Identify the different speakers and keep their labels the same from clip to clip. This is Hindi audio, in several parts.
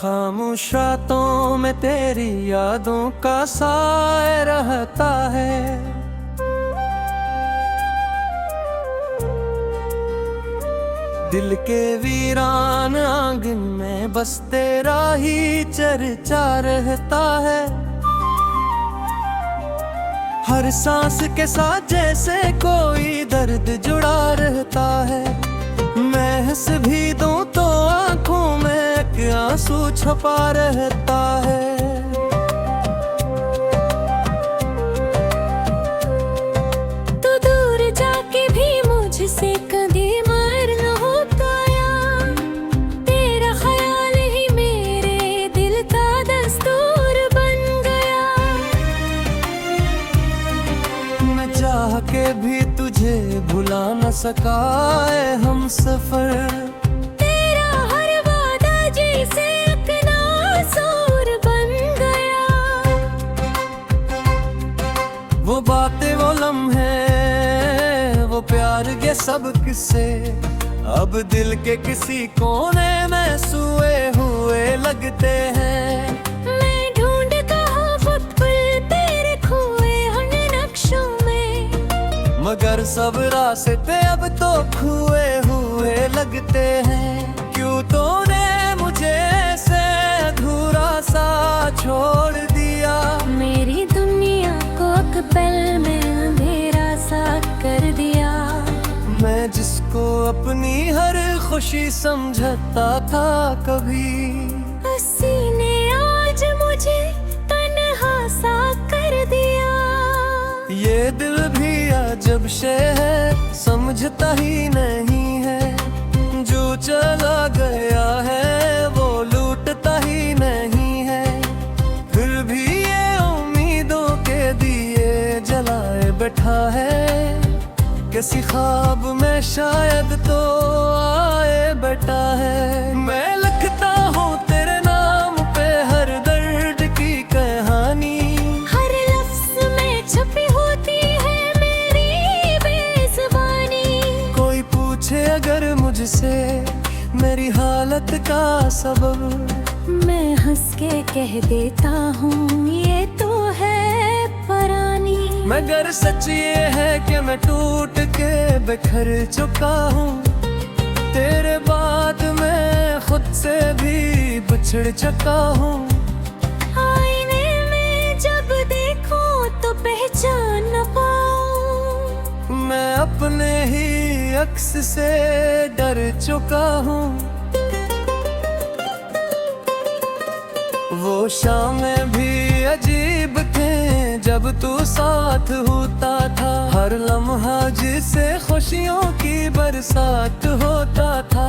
Speaker 1: खामोशातों में तेरी यादों का साए रहता है। दिल के वीरान आंगन में बस तेरा ही चर्चा रहता है। हर सांस के साथ जैसे कोई दर्द जुड़ा रहता है। मैं हंस भी दूं तो आंखों में आंसू छुपा रहता है।
Speaker 2: तो दूर जाके भी मुझसे कभी मर न हो पाया। तेरा ख्याल ही मेरे दिल का दस्तूर बन गया।
Speaker 1: मैं चाह के भी तुझे भुला न सका है हम सफर। वो बातें वो लम्हे वो प्यार के सब किस्से अब दिल के किसी कोने में सोए हुए लगते हैं।
Speaker 2: मैं ढूंढता हूँ खुद तेरे खोए उन नक्शों में,
Speaker 1: मगर सब रास्ते अब तो खोए हुए लगते हैं। क्यों तूने मुझे ऐसे अधूरा सा छोड़ दिया।
Speaker 2: मेरी दुनिया को एक पल में अंधेरा सा कर दिया।
Speaker 1: मैं जिसको अपनी हर खुशी समझता था कभी,
Speaker 2: उसी ने आज मुझे तन्हा सा कर दिया।
Speaker 1: ये दिल भी अजब शे है, समझता ही नहीं है। जो चला गया है वो लूटता ही नहीं है। फिर भी ये उम्मीदों के दिए जलाए बैठा है। किसी ख्वाब में शायद तो आए बैठा है। मैं लिखता हूँ तेरे नाम पे हर दर्द की कहानी।
Speaker 2: हर लफ्ज़ में छुपी होती है मेरी बेज़ुबानी।
Speaker 1: कोई पूछे अगर मुझसे मेरी हालत का सबब,
Speaker 2: मैं हंस के कह देता हूँ ये तो है परानी।
Speaker 1: मगर सच ये है कि मैं टूट के बिखर चुका हूँ। तेरे बाद मैं खुद से भी बिछड़ चुका हूँ।
Speaker 2: आईने में जब देखूं तो पहचान न पाऊं।
Speaker 1: मैं अपने ही अक्स से डर चुका हूँ। वो शामें भी अजीब थे जब तू साथ होता था। हर लम्हा जिसे खुशियों की बरसात होता था।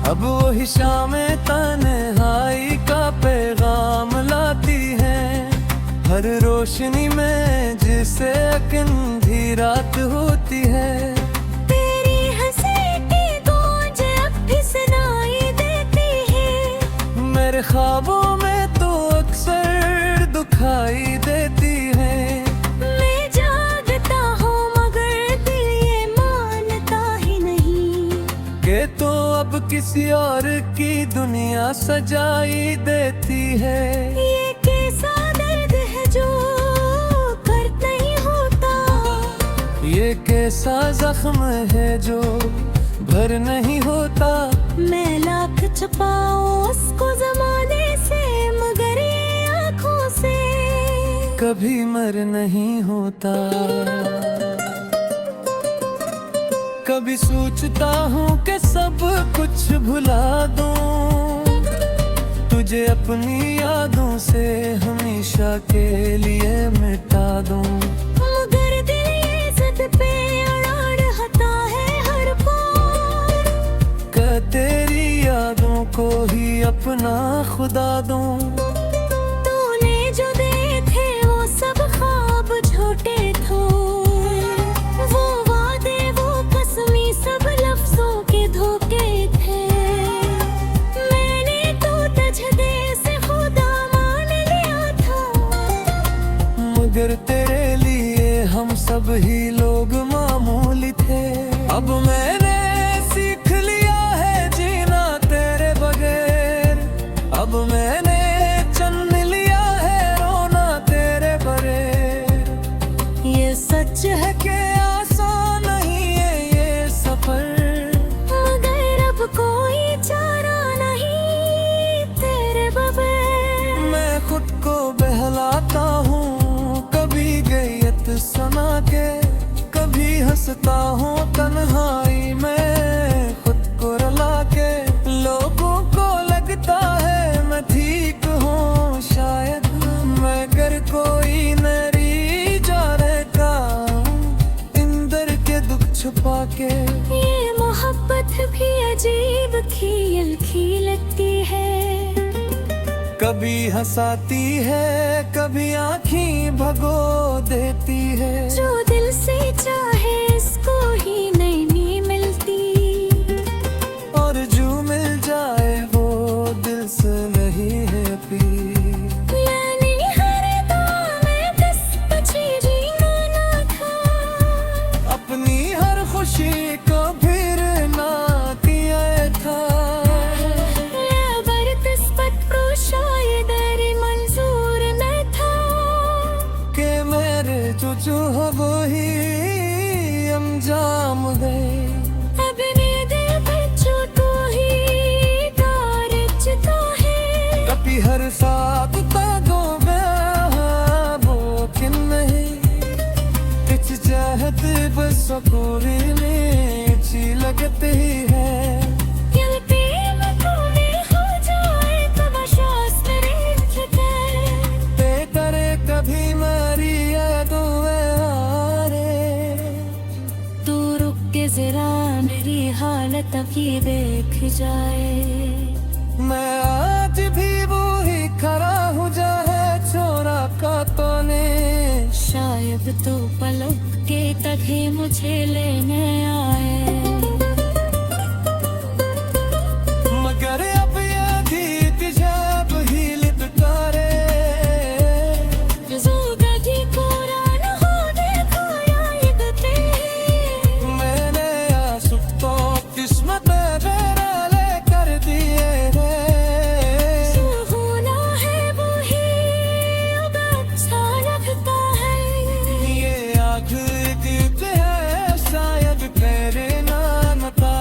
Speaker 1: अब वही शामें तन्हाई का पैगाम लाती हैं। हर रोशनी में जिसे अंधी रात होती है।
Speaker 2: तेरी हंसी की गूंज अब भी सुनाई देती है।
Speaker 1: मेरे ख्वाबों में तो अक्सर दुखाई देती है।
Speaker 2: मैं जागता हूँ मगर दिल ये मानता ही नहीं
Speaker 1: कि तो अब किसी और की दुनिया सजाई देती है।
Speaker 2: ये कैसा दर्द है जो कर नहीं होता।
Speaker 1: ये कैसा जख्म है जो भर नहीं होता।
Speaker 2: मैं लाख छुपाऊं उसको ज़माने से मगर ये आँखों से
Speaker 1: कभी मर नहीं होता। कभी सोचता हूँ कि सब कुछ भुला दूं, तुझे अपनी यादों से हमेशा के लिए मिटा दूं।
Speaker 2: मगर दिल ये ज़िद पे अड़ा रहता है हर पल।
Speaker 1: कि तेरी यादों को ही अपना खुदा दूं।
Speaker 2: तूने जो देखे वो सब ख्वाब झूठे थे। वो वादे वो कसमी सब लफ्जों के धोखे थे। मैंने तो तुझे से खुदा मान लिया था।
Speaker 1: मगर तेरे लिए हम सब ही लोग मामूली थे। अब मैंने सीख लिया है जीना तेरे बगैर। अब मैं
Speaker 2: भी अजीब खील खीलती है।
Speaker 1: कभी हंसाती है, कभी आँखें भगो देती है।
Speaker 2: जो दिल से चाहे इसको ही नहीं मिलती,
Speaker 1: और जो मिल जाए वो दिल से नहीं है पी।
Speaker 2: यानी हर दम में किस बची जीना ना था,
Speaker 1: अपनी हर खुशी को फिर ना किया था।
Speaker 2: या बरकिस्मत को शायद अरे मंजूर न था,
Speaker 1: कि मेरे जो हो वो ही अंजाम गए।
Speaker 2: अपने दिल पर जो तू ही तारचता है।
Speaker 1: कभी हर साथ तागो वो कि नहीं कुछ चाहत बस कोरी में अच्छी लगती है।
Speaker 2: दिल पे मकूने हो जाए तो बशास मेरे झुके,
Speaker 1: ते करे कभी मारी यादों में हारे।
Speaker 2: तू रुक के जरा मेरी हालत अब ये देख जाए।
Speaker 1: मैं आज भी वो ही खड़ा हूँ जहाँ छोरा का तूने।
Speaker 2: शायद तो पलक के तभी मुझे लेने आए।
Speaker 1: मगर अब ये गीत जब ही लिपकारे,
Speaker 2: जो गधी पुरान हो देखो या ये गते।
Speaker 1: मैंने आंसू तो किस्मत मेरा ले कर दिए रे।
Speaker 2: जो होना है वो ही अब अच्छा लगता है।
Speaker 1: ये आखिरी गीत है शायद तेरे नाम का।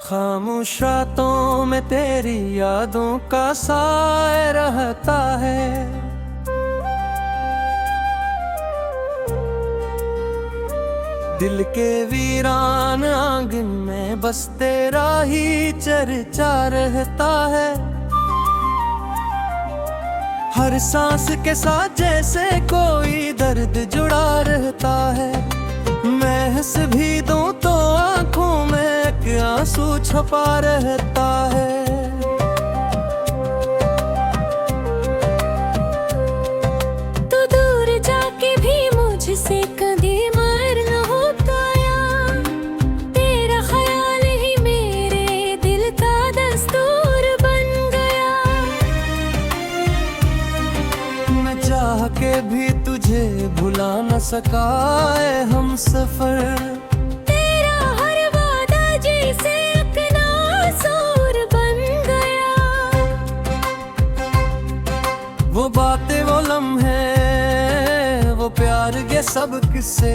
Speaker 1: खामोश रातों में तेरी यादों का साए रहता है। दिल के वीरान आंगन में बस तेरा ही चर्चा रहता है। हर सांस के साथ जैसे कोई दर्द जुड़ा रहता है। मैं हंस भी दूं तो आंखों में एक आंसू छुपा रहता है।
Speaker 2: तू दूर जाके भी मुझसे कभी मर न हो पाया। तेरा ख्याल ही मेरे दिल का दस्तूर बन गया।
Speaker 1: मैं चाह के भी तुझे भुला न सका है हम सफर।
Speaker 2: तेरा हर वादा जैसे अपना सूर बन गया।
Speaker 1: वो बातें वो लम्हे वो प्यार ये सब किस्से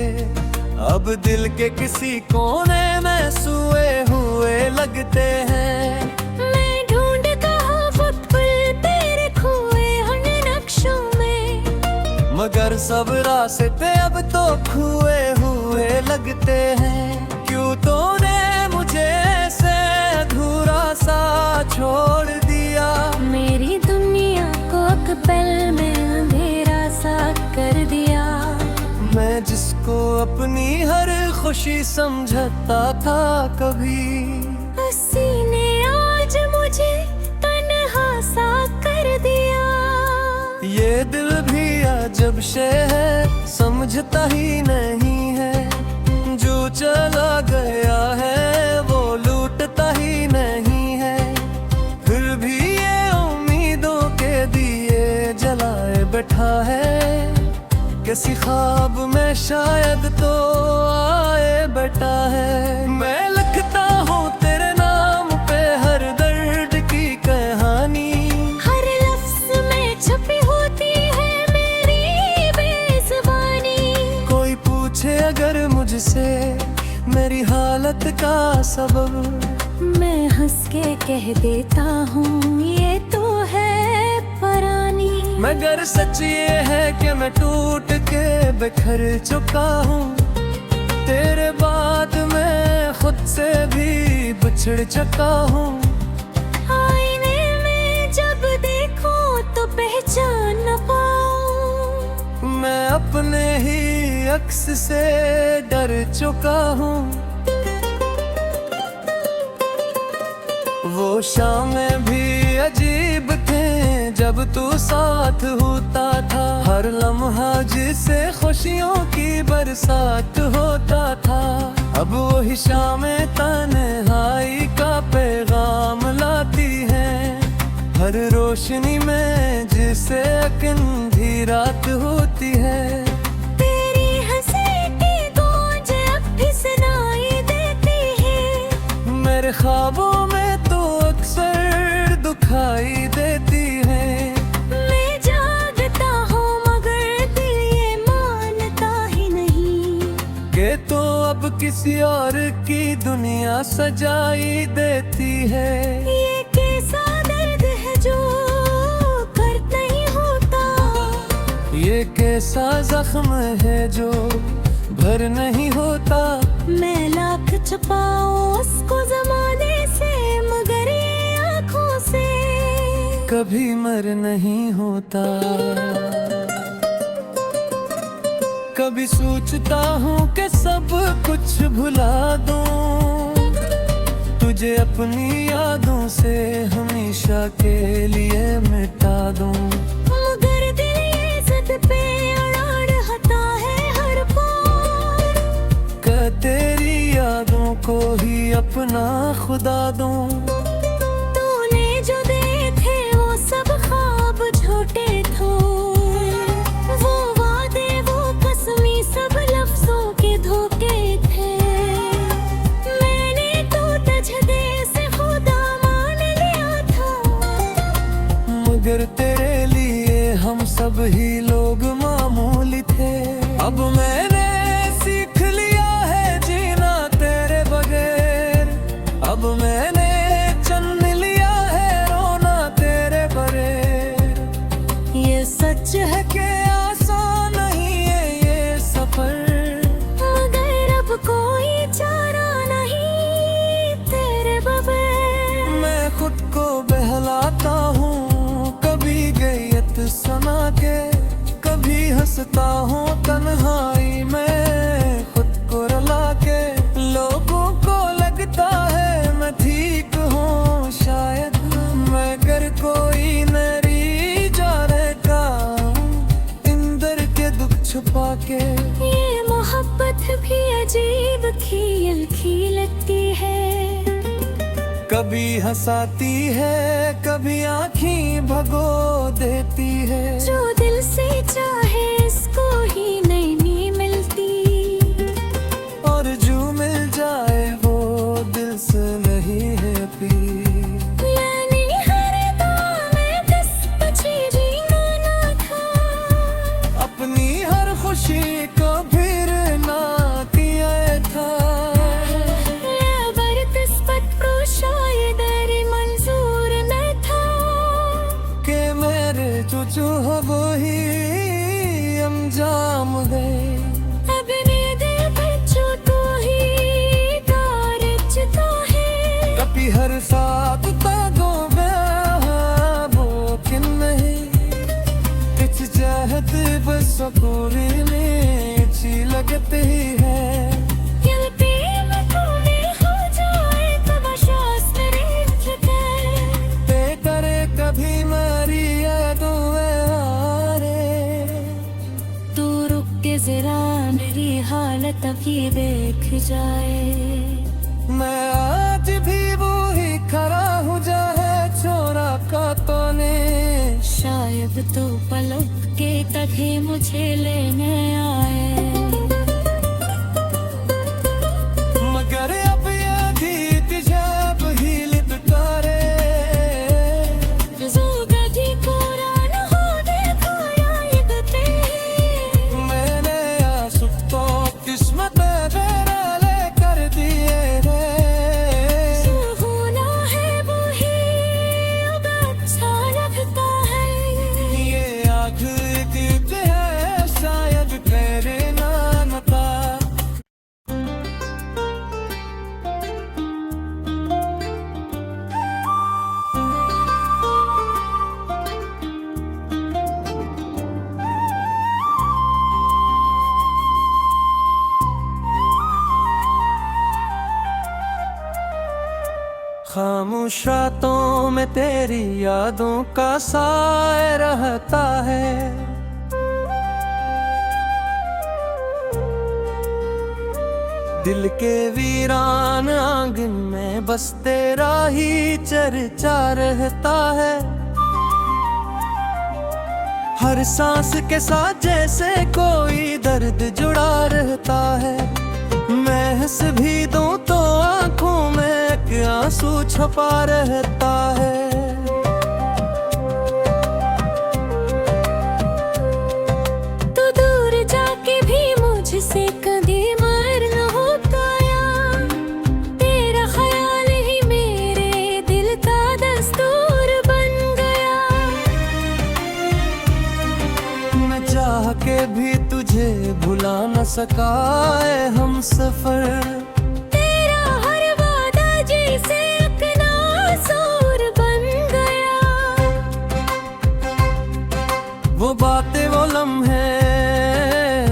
Speaker 1: अब दिल के किसी कोने में सोए हुए लगते हैं।
Speaker 2: मैं ढूंढता हूँ खुद पर तेरे खोए उन नक्शों में,
Speaker 1: मगर सब रास्ते अब तो खुए हुए लगते हैं। क्यों तूने मुझे ऐसे अधूरा सा छोड़ दिया।
Speaker 2: मेरी दुनिया को एक पल में अंधेरा सा कर दिया।
Speaker 1: मैं जिसको अपनी हर खुशी समझता था कभी,
Speaker 2: उसी ने आज मुझे तन्हा सा कर दिया।
Speaker 1: ये दिल भी अजब शे है समझता ही नहीं है। जो चला गया है वो लूटता ही नहीं है। फिर भी ये उम्मीदों के दिए जलाए बैठा है। किसी ख्वाब में शायद तो आए बैठा है। मैं लिखता हूँ तेरे नाम पे हर दर्द की कहानी।
Speaker 2: हर लफ्ज में छुपी होती है मेरी बेज़ुबानी।
Speaker 1: कोई पूछे अगर मुझसे मेरी हालत का सबब,
Speaker 2: मैं हंस के कह देता हूँ ये तो है परानी।
Speaker 1: मगर सच ये है कि मैं टूट के बिखर चुका हूँ। बिछड़ चुका हूँ।
Speaker 2: आईने में जब देखूं तो पहचान न पाऊं।
Speaker 1: मैं अपने ही अक्स से डर चुका हूँ। वो शामें भी अजीब थे जब तू साथ होता था। हर लम्हा जिसे खुशियों की बरसात होता था। अब वही शामें तन्हाई का पैगाम लाती हैं। हर रोशनी में जिसे अंधी रात होती है।
Speaker 2: तेरी हंसी की गूंज अब भी सुनाई देती है।
Speaker 1: मेरे ख्वाबों में तो अक्सर दुखाई देती है।
Speaker 2: मैं जागता हूँ मगर दिल ये मानता ही नहीं
Speaker 1: कि तो अब किसी और की दुनिया सजाई देती है।
Speaker 2: ये कैसा दर्द है जो कर नहीं होता।
Speaker 1: ये कैसा जख्म है जो भर नहीं होता।
Speaker 2: मैं लाख छुपाऊं उसको जमाने से मगर ये आँखों से
Speaker 1: कभी मर नहीं होता। कभी सोचता हूँ कि सब कुछ भुला दूं। तुझे अपनी यादों से हमेशा के लिए मिटा दूं।
Speaker 2: मगर दिल ये जिद पे अड़ा रहता है हर पल।
Speaker 1: कि तेरी यादों को ही अपना खुदा दूं।
Speaker 2: तूने जो दिए थे वो सब ख्वाब झूठे थे। वो वादे वो कसमी सब लफ्जों के धोखे थे। मैंने तो तुझे से खुदा मान लिया था।
Speaker 1: मगर तेरे लिए हम सब ही लोग मामूली थे। अब मैंने सीख लिया है जीना तेरे बगैर। अब मैंने चुन लिया है रोना तेरे बगैर। ये सच है कि आसान नहीं है ये सफर।
Speaker 2: मगर अब कोई चारा नहीं तेरे बगैर।
Speaker 1: मैं खुद को बहलाता हूँ कभी गैयत सना के। कभी हंसता हूँ तन्हाई में खुद को रुला के। लोगों को लगता है मैं ठीक हूँ शायद। मगर कोई नरी जा रहेगा इंदर के दुख छुपा के।
Speaker 2: ये मोहब्बत भी अजीब खील खीलती है।
Speaker 1: कभी हंसाती है कभी आँखें भगो देती है।
Speaker 2: जो दिल से चाहे इसको ही नहीं मिलती।
Speaker 1: और जो मिल जाए वो दिल से नहीं है पी।
Speaker 2: यानी हर दम में किस पछी जीना ना था।
Speaker 1: अपनी हर खुशी को फिर ना किया था।
Speaker 2: लेबर किस्मत को शायद अरे मंजूर न था।
Speaker 1: कि मेरे जो हो वो ही अंजाम है।
Speaker 2: अपने दिल पर जो तू ही कारजता है।
Speaker 1: कभी हर साथ तागो वो कि नहीं। कुछ चाहत बस पूरी में अच्छी लगती है।
Speaker 2: यदि मैं तूने हो जाए तो बशास मेरे झुके।
Speaker 1: ते करे कभी मारी यादों हारे।
Speaker 2: तू रुक के जरा मेरी हालत अभी देख जाए।
Speaker 1: मैं आज भी वो ही खड़ा हूँ जहाँ छोरा का तूने।
Speaker 2: शायद तो पलक के तभी मुझे लेने आए।
Speaker 1: मगर अब ये जीत जब ही लिपटारे।
Speaker 2: जो गधी पूरा न हो देखो या ये गते।
Speaker 1: मैंने आंसू तो किस्मत मेरा ले कर दिए रे।
Speaker 2: जो होना है वो ही अब अच्छा लगता है।
Speaker 1: ये आँख एक है शायद तेरे ना खामोश रातों में तेरी यादों का साए रहता है। दिल के वीरान आंगन में बस तेरा ही चर्चा रहता है। हर सांस के साथ जैसे कोई दर्द जुड़ा रहता है। मैं हंस भी दूं तो आंखों में एक आंसू छुपा रहता है।
Speaker 2: तू दूर जाके भी मुझसे कभी मर न हो पाया। तेरा ख्याल ही मेरे दिल का दस्तूर बन गया।
Speaker 1: मैं चाह के भी तुझे भुला न सका है हम सफर।
Speaker 2: तेरा हर वादा जैसे अपना सूर बन गया।
Speaker 1: वो बातें वो लम्हे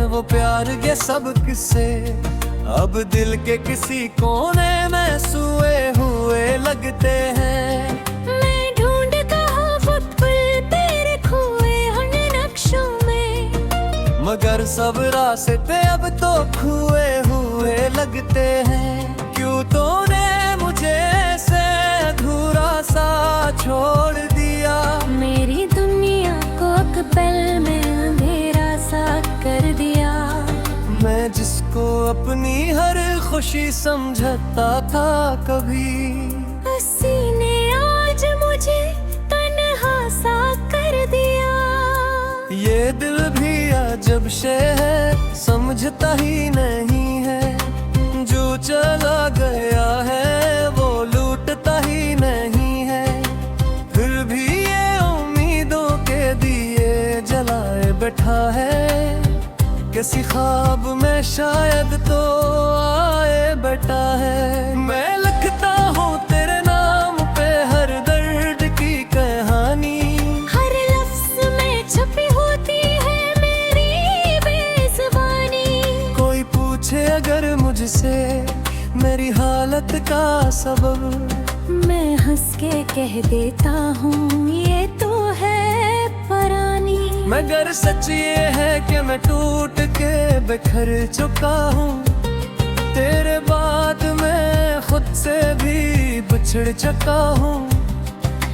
Speaker 1: वो प्यार के सब किस्से अब दिल के किसी कोने में सोए हुए लगते हैं।
Speaker 2: मैं ढूंढता हूँ खुद तेरे खोए हुए नक्शों में,
Speaker 1: मगर सब रास्ते अब तो खुए हुए लगते हैं। क्यों तूने मुझे ऐसे अधूरा सा छोड़ दिया।
Speaker 2: मेरी दुनिया को एक पल में अंधेरा सा कर दिया।
Speaker 1: मैं जिसको अपनी हर खुशी समझता था कभी,
Speaker 2: उसी ने आज मुझे तन्हा सा कर दिया।
Speaker 1: ये दिल भी अजब शे है, समझता ही नहीं है। जो चला गया है वो लूटता ही नहीं है। फिर भी ये उम्मीदों के दिए जलाए बैठा है। किसी ख्वाब में शायद तो आए बैठा है। मैं लिखता हूँ तेरे नाम पे हर दर्द की कहानी।
Speaker 2: हर लफ्ज में छुपी होती है मेरी बेज़ुबानी।
Speaker 1: कोई पूछे अगर मुझसे मेरी हालत का सबब,
Speaker 2: मैं हंस के कह देता हूँ ये तो है परानी।
Speaker 1: मगर सच ये है कि मैं टूट के बिखर चुका हूँ। तेरे बाद मैं खुद से भी बिछड़ चुका हूँ।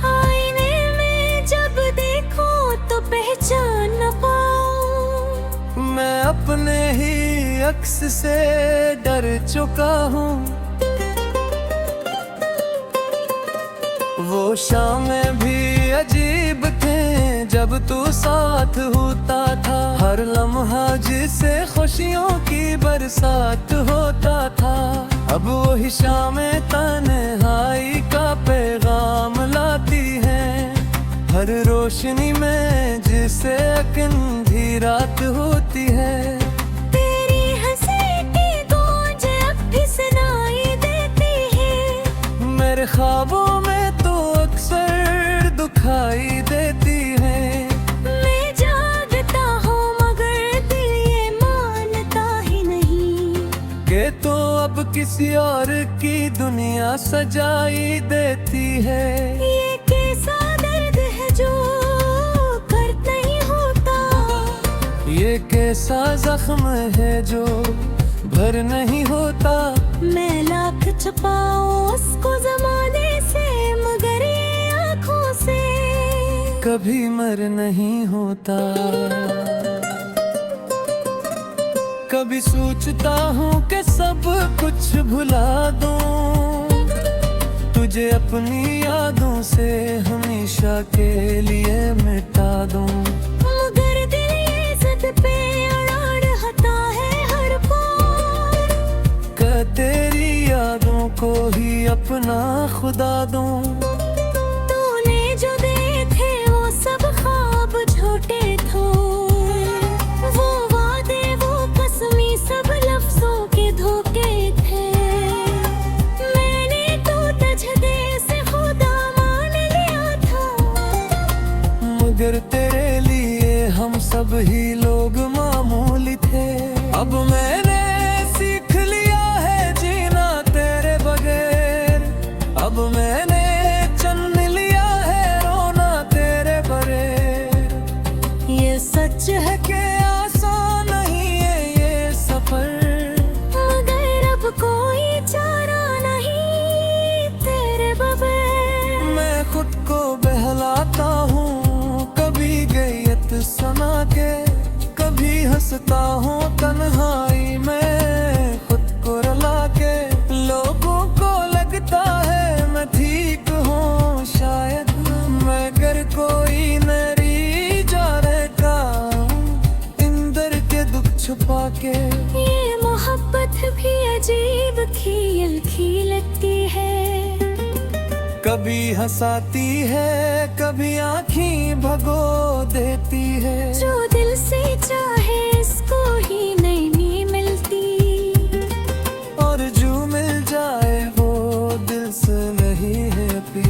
Speaker 2: आईने में जब देखूं तो पहचान न पाऊं।
Speaker 1: मैं अपने ही अक्स से डर चुका हूँ। वो शामें भी अजीब थे जब तू साथ होता था। हर लम्हा जिसे खुशियों की बरसात होता था। अब वही शामें तन्हाई का पैगाम लाती हैं। हर रोशनी में जिसे अंधी रात होती है।
Speaker 2: तेरी हंसी की गूंज अब भी सुनाई देती है।
Speaker 1: मेरे ख्वाबों में तो अक्सर दुखाई देती है।
Speaker 2: मैं जागता हूँ मगर दिल ये मानता ही नहीं
Speaker 1: कि तो अब किसी और की दुनिया सजाई देती है।
Speaker 2: ये कैसा दर्द है जो कर नहीं होता।
Speaker 1: ये कैसा जख्म है जो भर नहीं होता।
Speaker 2: मैं लाख छुपाऊं उसको ज़माने से मगर ये आँखों से
Speaker 1: कभी मर नहीं होता। कभी सोचता हूँ कि सब कुछ भुला दूं, तुझे अपनी यादों से हमेशा के लिए मिटा दूं।
Speaker 2: मगर दिल ये ज़िद पे अड़ा रहता है हर पल।
Speaker 1: कि तेरी यादों को ही अपना खुदा दूं।
Speaker 2: तूने जो देखे वो सब ख्वाब झूठे थे। वो वादे वो कसमी सब लफ्जों के धोखे थे। मैंने तो तुझे से खुदा मान लिया था।
Speaker 1: मगर तेरे लिए हम सब ही लोग मामूली थे। अब मैंने सीख लिया है जीना तेरे बगैर। अब मैंने
Speaker 2: भी अजीब खील खीलती है।
Speaker 1: कभी हंसाती है, कभी आँखें भगो देती है।
Speaker 2: जो दिल से चाहे इसको ही नहीं मिलती,
Speaker 1: और जो मिल जाए वो दिल से नहीं है पी।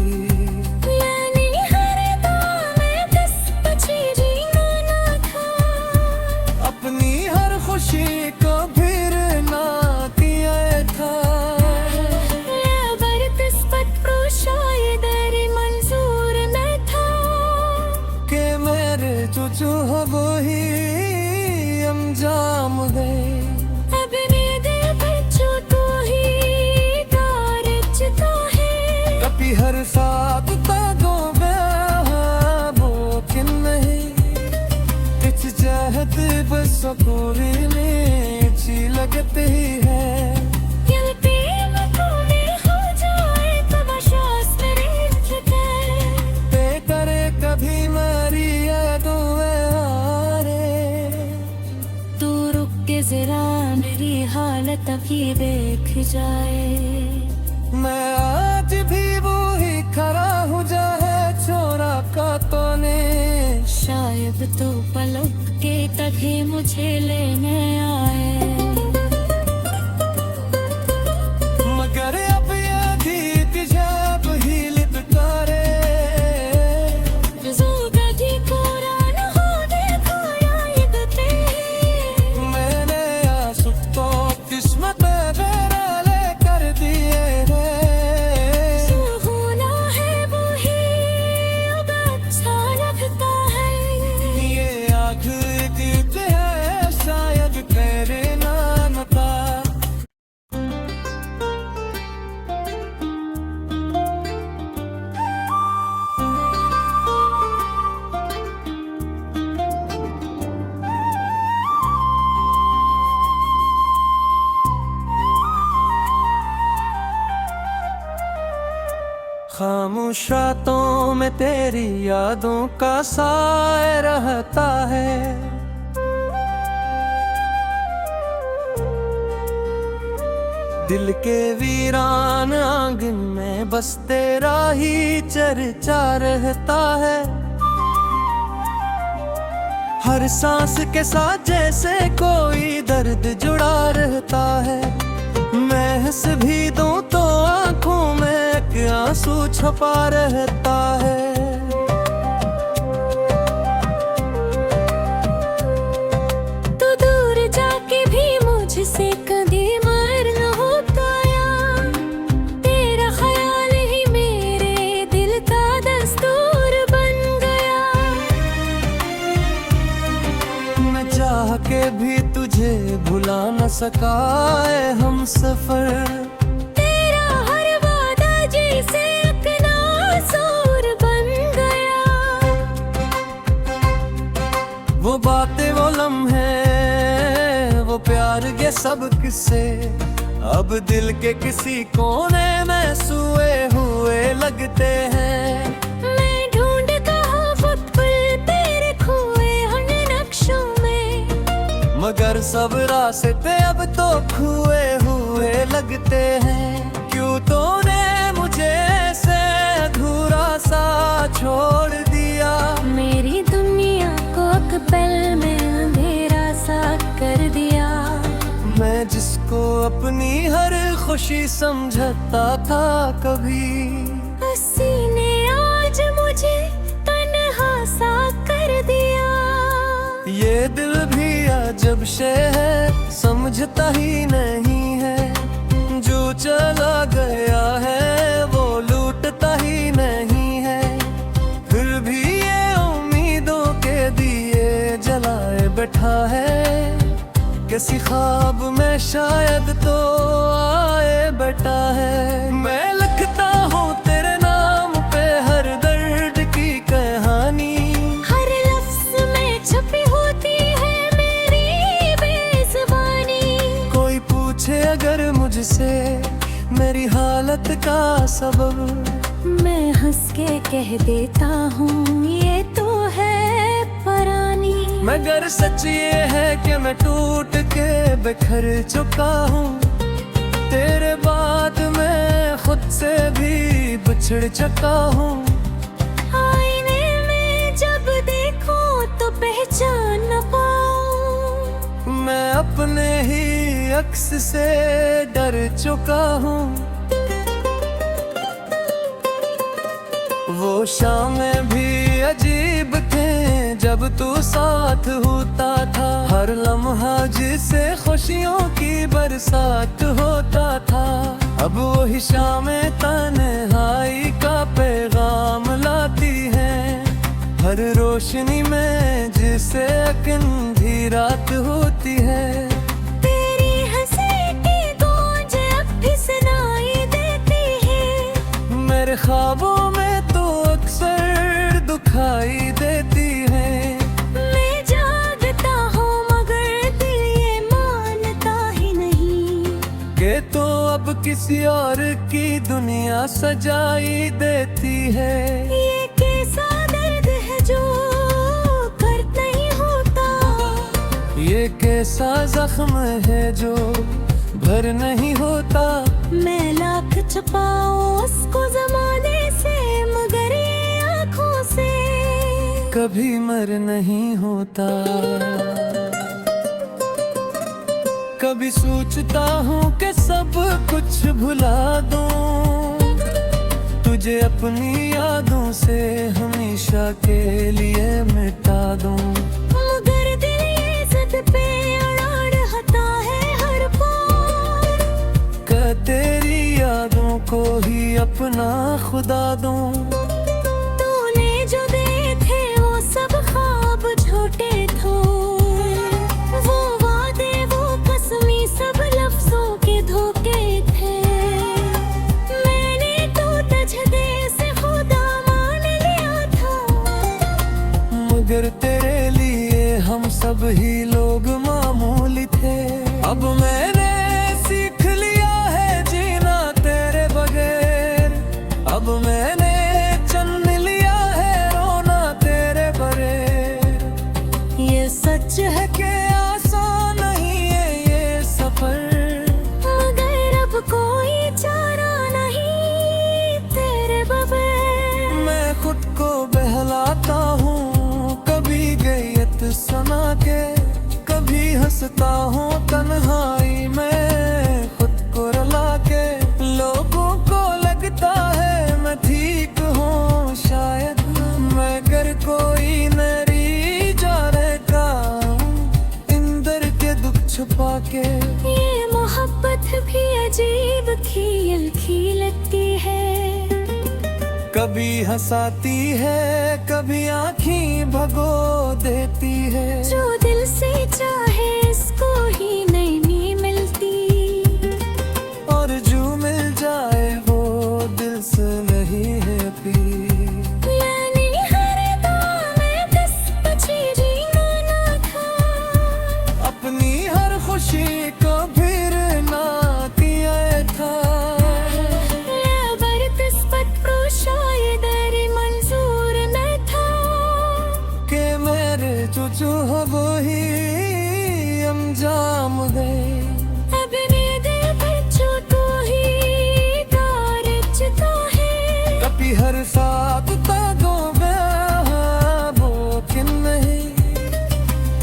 Speaker 2: यानी हर दम में किस बची जीना ना था,
Speaker 1: अपनी हर खुशी को फिर ना किया था।
Speaker 2: या बरकिस्मत को शायद अरे मंजूर न था,
Speaker 1: कि मेरे जो हो वो ही अंजाम गए।
Speaker 2: अपने दिल पर जो तू ही तारचता है।
Speaker 1: कभी हर साथ तागो वो कि नहीं कुछ चाहत बस पूरी में अच्छी लगती है।
Speaker 2: दिल पे मकूने हो जाए तो बशास मेरे झुके,
Speaker 1: ते करे कभी मेरी यादों में हारे।
Speaker 2: तू रुक के जरा मेरी हालत अभी देख जाए।
Speaker 1: मैं आज भी वो ही खड़ा हूँ जहाँ छोरा का तूने।
Speaker 2: शायद तो पलक के तभी मुझे लेने आए।
Speaker 1: मगर अब ये गीत जब ही लिपकारे,
Speaker 2: जो कभी पूरा न हो देखो याद ते,
Speaker 1: मैंने आंसू तो किस्मत मेरा ले कर दिए रे।
Speaker 2: जो होना है वो ही अब अच्छा लगता है।
Speaker 1: ये आँख एक है शायद तेरे नाम का। खामोश रातों में तेरी यादों का साए रहता है। दिल के वीरान आंगन में बस तेरा ही चर्चा रहता है। हर सांस के साथ जैसे कोई दर्द जुड़ा रहता है। मैं हंस भी दूं तो आंखों में एक आंसू छुपा रहता है।
Speaker 2: तू दूर जाके भी मुझसे कभी मर न हो पाया। तेरा ख्याल ही मेरे दिल का दस्तूर बन गया।
Speaker 1: मैं चाह के भी तुझे भुला न सका है हम सफर।
Speaker 2: तेरा हर वादा जैसे अपना सूर बन गया।
Speaker 1: वो बातें वो लम्हे वो प्यार के सब किस्से अब दिल के किसी कोने में सोए हुए लगते हैं।
Speaker 2: मैं ढूंढता हूँ खुद को तेरे खोए उन नक्शों में,
Speaker 1: मगर सब रास्ते अब तो खुए हुए लगते हैं। क्यों तूने मुझे ऐसे अधूरा सा छोड़ दिया।
Speaker 2: मेरी दुनिया को एक पल में अंधेरा सा कर दिया।
Speaker 1: मैं जिसको अपनी हर खुशी समझता था कभी,
Speaker 2: उसी ने आज मुझे तन्हा सा कर दिया।
Speaker 1: ये दिल भी अजब शे है समझता ही नहीं है। जो चला गया है वो लूटता ही नहीं है। फिर भी ये उम्मीदों के दिए जलाए बैठा है। किसी ख्वाब में शायद तो आए बैठा है। मैं लिखता हूँ तेरे नाम पे हर दर्द की कहानी।
Speaker 2: हर लफ्ज में छुपी होती है मेरी बेज़ुबानी।
Speaker 1: कोई पूछे अगर मुझसे मेरी हालत का सबब,
Speaker 2: मैं हंस के कह देता हूँ ये तो है परानी।
Speaker 1: मगर सच ये है कि मैं टूट के बिखर चुका हूँ। बिछड़ चुका हूँ।
Speaker 2: आईने में जब देखूं तो पहचान न पाऊं।
Speaker 1: मैं अपने ही अक्स से डर चुका हूँ। वो शामें भी अजीब थे जब तू साथ होता था। हर लम्हा जिसे खुशियों की बरसात होता था। अब वही शामें तन्हाई का पैगाम लाती हैं। हर रोशनी में जिसे अंधी रात होती है।
Speaker 2: तेरी हंसी की गूंज अब भी सुनाई देती है।
Speaker 1: मेरे ख्वाबों में तो अक्सर दुखाई देती है।
Speaker 2: मैं जागता हूँ मगर दिल ये मानता ही नहीं
Speaker 1: कि तो अब किसी और की दुनिया सजाई देती है।
Speaker 2: ये कैसा दर्द है जो कर नहीं होता।
Speaker 1: ये कैसा जख्म है जो भर नहीं होता।
Speaker 2: मैं लाख छुपाऊं उसको जमाने से मगर ये आँखों से
Speaker 1: कभी मर नहीं होता। कभी सोचता हूँ कि सब कुछ भुला दूं। तुझे अपनी यादों से हमेशा के लिए मिटा दूं।
Speaker 2: मगर दिल ये जिद पे अड़ा रहता है हर पल।
Speaker 1: कि तेरी यादों को ही अपना खुदा दूं।
Speaker 2: तूने जो दिए थे वो सब ख्वाब झूठे थे। वो वादे वो कसमी सब लफ्जों के धोखे थे। मैंने तो तुझे से खुदा मान लिया था।
Speaker 1: मगर तेरे लिए हम सब ही लोग मामूली थे। अब मैंने सीख लिया है जीना तेरे बगैर। अब मैंने चुन लिया है रोना तेरे बगैर। ये सच है कि आसान नहीं है ये सफर।
Speaker 2: मगर अब कोई चारा नहीं तेरे बगैर।
Speaker 1: मैं खुद को बहलाता हूँ कभी गैयत सना के। कभी हंसता हूँ तन्हाई में खुद को रुला के। लोगों को लगता है मैं ठीक हूँ शायद। मगर कोई नरी जा रहता इंदर के दुख छुपा के।
Speaker 2: ये मोहब्बत भी अजीब खील खीलती है।
Speaker 1: कभी हंसाती है कभी आँखें भगो देती है।
Speaker 2: जो दिल से चाहे इसको ही नहीं मिलती।
Speaker 1: और जो मिल जाए वो दिल से नहीं है पी।
Speaker 2: यानी हर दम में किस पछी जीना ना था।
Speaker 1: अपनी हर खुशी को फिर ना किया था।
Speaker 2: लबर किस्मत को शायद अरे मंजूर न था।
Speaker 1: कि मेरे जो हो वो ही अंजाम गए।
Speaker 2: अपने दिल पर जो तू ही तारचता है।
Speaker 1: कभी हर साथ तागो वो कि नहीं।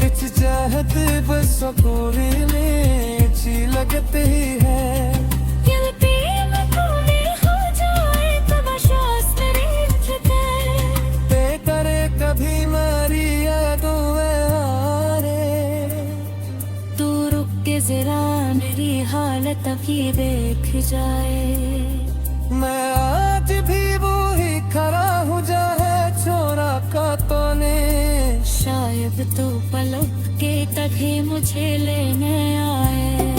Speaker 1: कुछ चाहत बस पूरी में अच्छी लगती है।
Speaker 2: दिल पे मकूने हो जाए तो बशास मेरे झुके।
Speaker 1: ते करे कभी मारी यादों हारे।
Speaker 2: तू रुक के जरा मेरी हालत अभी देख जाए।
Speaker 1: मैं आज भी वो ही खड़ा हूँ जहाँ छोरा का तूने।
Speaker 2: शायद तू पलक के तभी मुझे लेने आए।